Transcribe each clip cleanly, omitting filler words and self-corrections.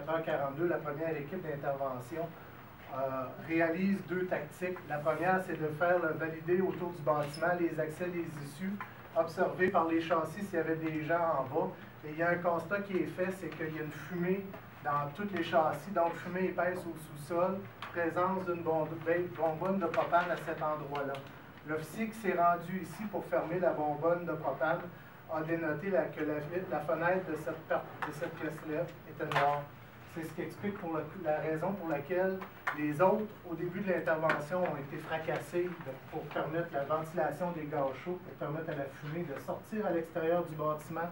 7h42, la première équipe d'intervention réalise 2 tactiques. La première, c'est de faire valider autour du bâtiment les accès, les issues, observer par les châssis s'il y avait des gens en bas. Et il y a un constat qui est fait, c'est qu'il y a une fumée dans tous les châssis, donc fumée épaisse au sous-sol, présence d'une bonbonne de propane à cet endroit-là. L'officier qui s'est rendu ici pour fermer la bonbonne de propane a dénoté que la fenêtre de cette pièce-là était noire. C'est ce qui explique la raison pour laquelle les autres, au début de l'intervention, ont été fracassés pour permettre la ventilation des gaz chauds, pour permettre à la fumée de sortir à l'extérieur du bâtiment,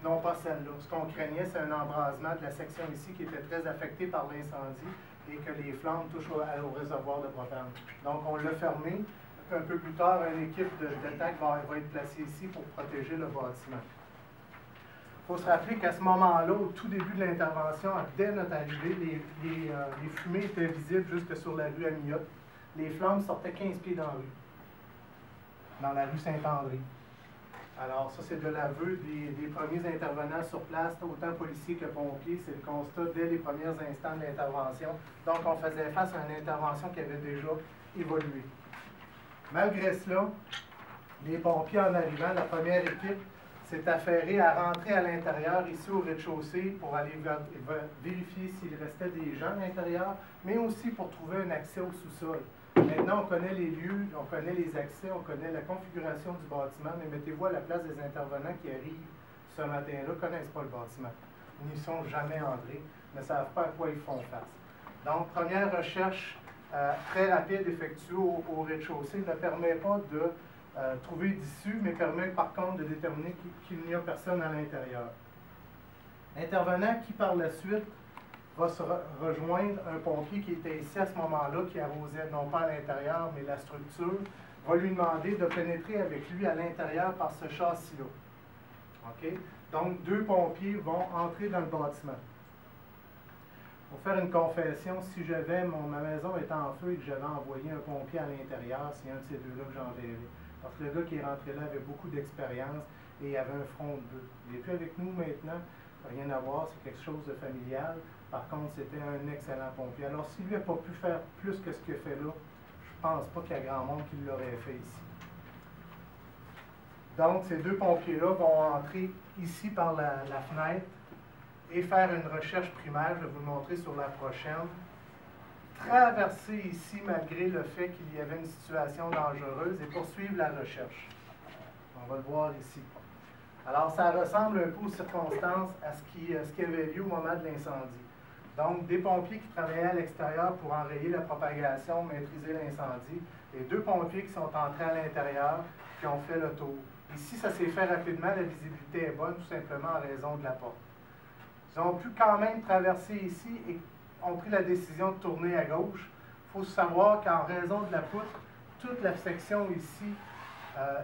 non pas celle-là. Ce qu'on craignait, c'est un embrasement de la section ici qui était très affectée par l'incendie et que les flammes touchent au réservoir de propane. Donc, on l'a fermé. Un peu plus tard, une équipe d'attaque va être placée ici pour protéger le bâtiment. Il faut se rappeler qu'à ce moment-là, au tout début de l'intervention, dès notre arrivée, les fumées étaient visibles jusque sur la rue Amiotte. Les flammes sortaient 15 pieds dans la rue Saint-André. Alors, ça, c'est de l'aveu des premiers intervenants sur place, autant policiers que pompiers. C'est le constat dès les premiers instants de l'intervention. Donc, on faisait face à une intervention qui avait déjà évolué. Malgré cela, les pompiers, en arrivant, la première équipe, s'est affairée à rentrer à l'intérieur, ici au rez-de-chaussée, pour aller vérifier s'il restait des gens à l'intérieur, mais aussi pour trouver un accès au sous-sol. Maintenant, on connaît les lieux, on connaît les accès, on connaît la configuration du bâtiment, mais mettez-vous à la place des intervenants qui arrivent ce matin-là, ne connaissent pas le bâtiment, n'y sont jamais entrés, ne savent pas à quoi ils font face. Donc, première recherche très rapide effectuée au rez-de-chaussée ne permet pas de trouver d'issue, mais permet par contre de déterminer qu'il n'y a personne à l'intérieur. L'intervenant qui, par la suite, va se rejoindre un pompier qui était ici à ce moment-là, qui arrosait non pas à l'intérieur, mais la structure, va lui demander de pénétrer avec lui à l'intérieur par ce châssis-là. OK? Donc, 2 pompiers vont entrer dans le bâtiment. Pour faire une confession, si ma maison était en feu et que j'avais envoyé un pompier à l'intérieur, c'est un de ces deux-là que j'enverrais. Parce que le gars qui est rentré là avait beaucoup d'expérience et il avait un front bleu. Il n'est plus avec nous maintenant, rien à voir, c'est quelque chose de familial. Par contre, c'était un excellent pompier. Alors, s'il n'a pas pu faire plus que ce qu'il a fait là, je ne pense pas qu'il y a grand monde qui l'aurait fait ici. Donc, ces 2 pompiers-là vont entrer ici par la fenêtre et faire une recherche primaire, je vais vous le montrer sur la prochaine. Traverser ici malgré le fait qu'il y avait une situation dangereuse et poursuivre la recherche. On va le voir ici. Alors, ça ressemble un peu aux circonstances à ce qui avait lieu au moment de l'incendie. Donc, des pompiers qui travaillaient à l'extérieur pour enrayer la propagation, maîtriser l'incendie, et 2 pompiers qui sont entrés à l'intérieur, qui ont fait le tour. Ici, ça s'est fait rapidement, la visibilité est bonne, tout simplement en raison de la porte. Ils ont pu quand même traverser ici et ont pris la décision de tourner à gauche. Il faut savoir qu'en raison de la poutre, toute la section ici,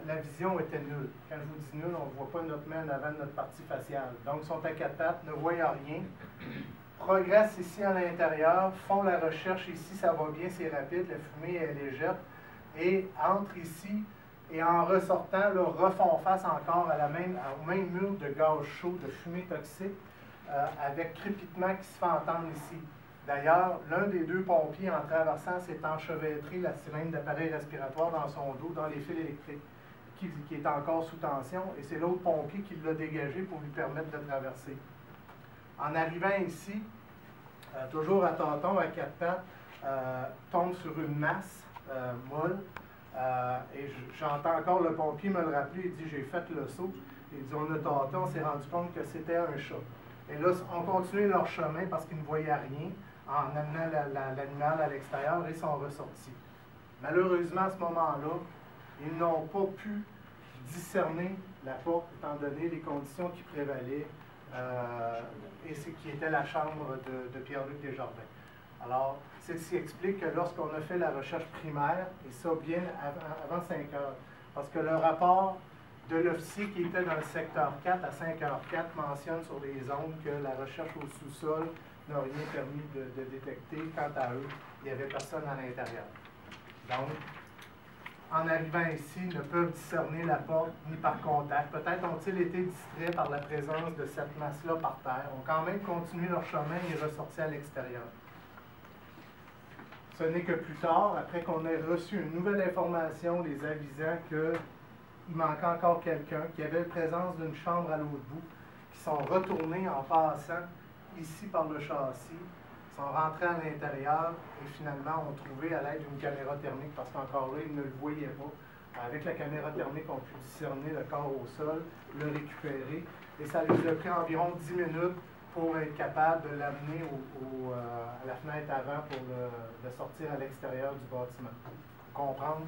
la vision était nulle. Quand je vous dis nulle, on ne voit pas notre main en avant de notre partie faciale. Donc, ils sont à 4 pattes, ne voyant rien. Progressent ici à l'intérieur, font la recherche ici, ça va bien, c'est rapide, la fumée est légère, et entrent ici, et en ressortant, là, refont face encore au même mur de gaz chaud, de fumée toxique, avec crépitement qui se fait entendre ici. D'ailleurs, l'un des 2 pompiers, en traversant, s'est enchevêtré la cylindre d'appareil respiratoire dans son dos, dans les fils électriques, qui est encore sous tension, et c'est l'autre pompier qui l'a dégagé pour lui permettre de traverser. En arrivant ici, toujours à tâtons, à 4 pattes, tombe sur une masse molle, et j'entends encore le pompier me le rappeler, il dit « j'ai fait le saut », il dit « on a tâté, on s'est rendu compte que c'était un chat ». Et là, on continue leur chemin parce qu'ils ne voyaient rien en amenant l'animal à l'extérieur et sont ressortis. Malheureusement, à ce moment-là, ils n'ont pas pu discerner la porte étant donné les conditions qui prévalaient et ce qui était la chambre de Pierre-Luc Desjardins. Alors, ceci explique que lorsqu'on a fait la recherche primaire, et ça bien avant 5 heures, parce que le rapport de l'officier qui était dans le secteur 4 à 5h04 mentionne sur les ondes que la recherche au sous-sol n'a rien permis de détecter. Quant à eux, il n'y avait personne à l'intérieur. Donc, en arrivant ici, ne peuvent discerner la porte ni par contact. Peut-être ont-ils été distraits par la présence de cette masse-là par terre, ont quand même continué leur chemin et ressorti à l'extérieur. Ce n'est que plus tard, après qu'on ait reçu une nouvelle information les avisant qu'il manquait encore quelqu'un, qu'il y avait la présence d'une chambre à l'autre bout, qui sont retournés en passant ici par le châssis, sont rentrés à l'intérieur et finalement ont trouvé à l'aide d'une caméra thermique, parce qu'encore là, ils ne le voyaient pas. Avec la caméra thermique, on pu discerner le corps au sol, le récupérer, et ça les a pris environ 10 minutes pour être capable de l'amener à la fenêtre avant pour le sortir à l'extérieur du bâtiment. Pour comprendre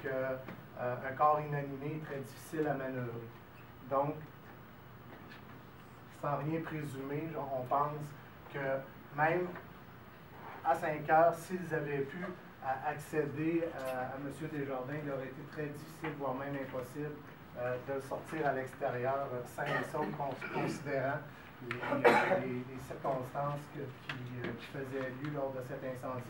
qu'un corps inanimé est très difficile à manœuvrer. Donc, sans rien présumer, on pense que même à 5 heures, s'ils avaient pu accéder à M. Desjardins, il aurait été très difficile, voire même impossible, de le sortir à l'extérieur, sain et sauf, considérant les circonstances qui faisaient lieu lors de cet incendie.